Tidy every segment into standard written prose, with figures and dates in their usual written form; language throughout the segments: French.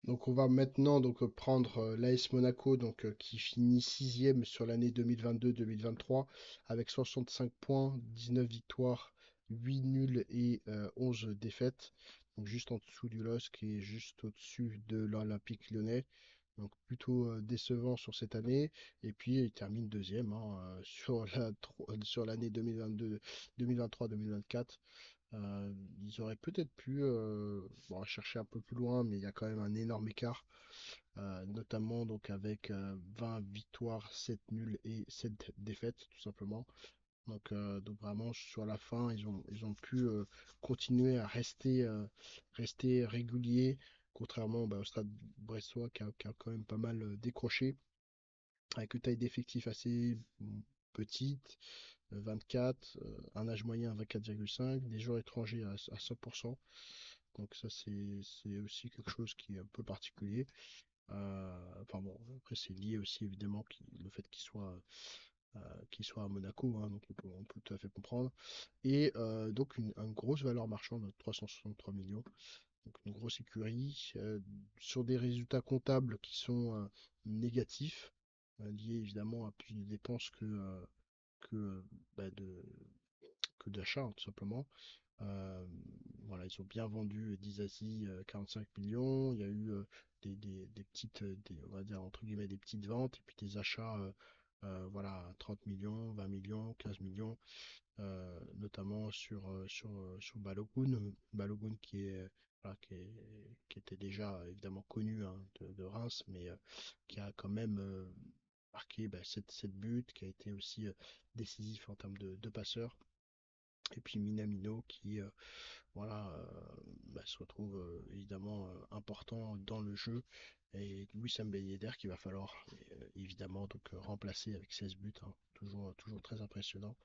Donc on va maintenant prendre l'AS Monaco qui finit sixième sur l'année 2022-2023 avec 65 points, 19 victoires, 8 nuls et 11 défaites. Donc juste en dessous du LOSC et juste au-dessus de l'Olympique Lyonnais. Donc plutôt décevant sur cette année. Et puis il termine deuxième sur l'année 2022, 2023-2024. Ils auraient peut-être pu bon, chercher un peu plus loin, mais il y a quand même un énorme écart, notamment donc avec 20 victoires, 7 nuls et 7 défaites, tout simplement. Donc vraiment sur la fin, ils ont pu continuer à rester réguliers, contrairement au Stade Brestois qui a quand même pas mal décroché, avec une taille d'effectif assez petite, 24, un âge moyen à 24,5, des joueurs étrangers à 100%. Donc ça c'est aussi quelque chose qui est un peu particulier. Enfin bon, après c'est lié aussi évidemment le fait qu'il soit à Monaco, hein, donc on peut tout à fait comprendre. Et donc une grosse valeur marchande de 363 millions, donc une grosse écurie, sur des résultats comptables qui sont négatifs, liés évidemment à plus de dépenses que, bah, que d'achat, hein, tout simplement. Euh, voilà, ils ont bien vendu Disasi 45 millions. Il y a eu des petites, on va dire entre guillemets, des petites ventes et puis des achats, voilà, 30 millions, 20 millions, 15 millions, notamment sur Balogun. Balogun voilà, qui était déjà évidemment connu, hein, de Reims, mais qui a quand même marqué 7 buts, qui a été aussi décisif en termes de passeurs. Et puis Minamino qui voilà, se retrouve évidemment important dans le jeu. Et Wissam Ben Yedder qu'il va falloir évidemment remplacer avec 16 buts, hein. Toujours très impressionnant.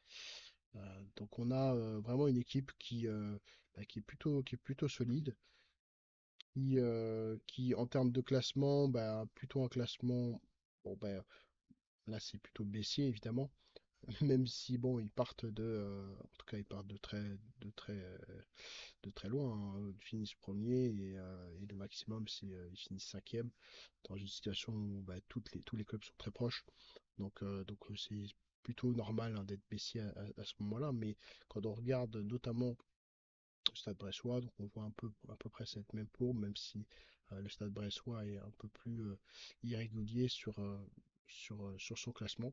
Donc on a vraiment une équipe qui est plutôt solide, qui en termes de classement, plutôt un classement, bon, là c'est plutôt baissier évidemment, même si bon ils partent en tout cas ils partent de très, de très loin, hein. Ils finissent premier et le maximum c'est ils finissent cinquième dans une situation où tous les clubs sont très proches. Donc c'est plutôt normal, hein, d'être baissier à ce moment-là. Mais quand on regarde notamment le Stade Bressois, donc on voit à peu près cette même courbe, même si le Stade Bressois est un peu plus irrégulier sur son classement.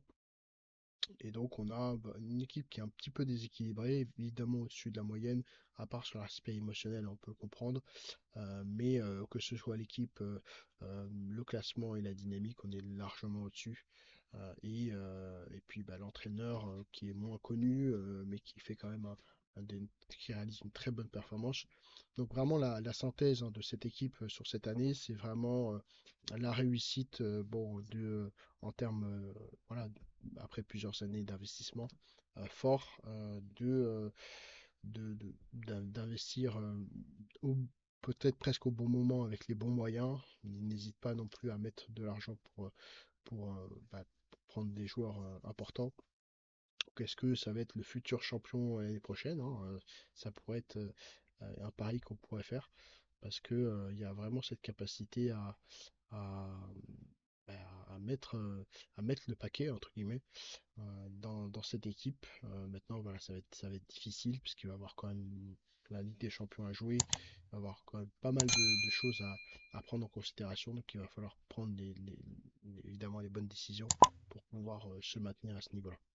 Et donc on a une équipe qui est un petit peu déséquilibrée, évidemment au-dessus de la moyenne, à part sur l'aspect émotionnel, on peut comprendre. Mais que ce soit l'équipe, le classement et la dynamique, on est largement au-dessus. Et puis l'entraîneur qui est moins connu, mais qui fait quand même qui réalise une très bonne performance. Donc vraiment la synthèse, hein, de cette équipe sur cette année, c'est vraiment la réussite, en termes, voilà, après plusieurs années d'investissement fort, d'investir peut-être presque au bon moment avec les bons moyens. Il n'hésite pas non plus à mettre de l'argent pour prendre des joueurs importants. Est-ce que ça va être le futur champion l'année prochaine, hein, ça pourrait être un pari qu'on pourrait faire parce que il y a vraiment cette capacité à, bah, à mettre le paquet entre guillemets dans cette équipe. Maintenant, voilà, ça va être difficile puisqu'il va y avoir quand même la Ligue des Champions à jouer. Il va y avoir quand même pas mal de choses à prendre en considération. Donc, il va falloir prendre évidemment les bonnes décisions pour pouvoir se maintenir à ce niveau-là.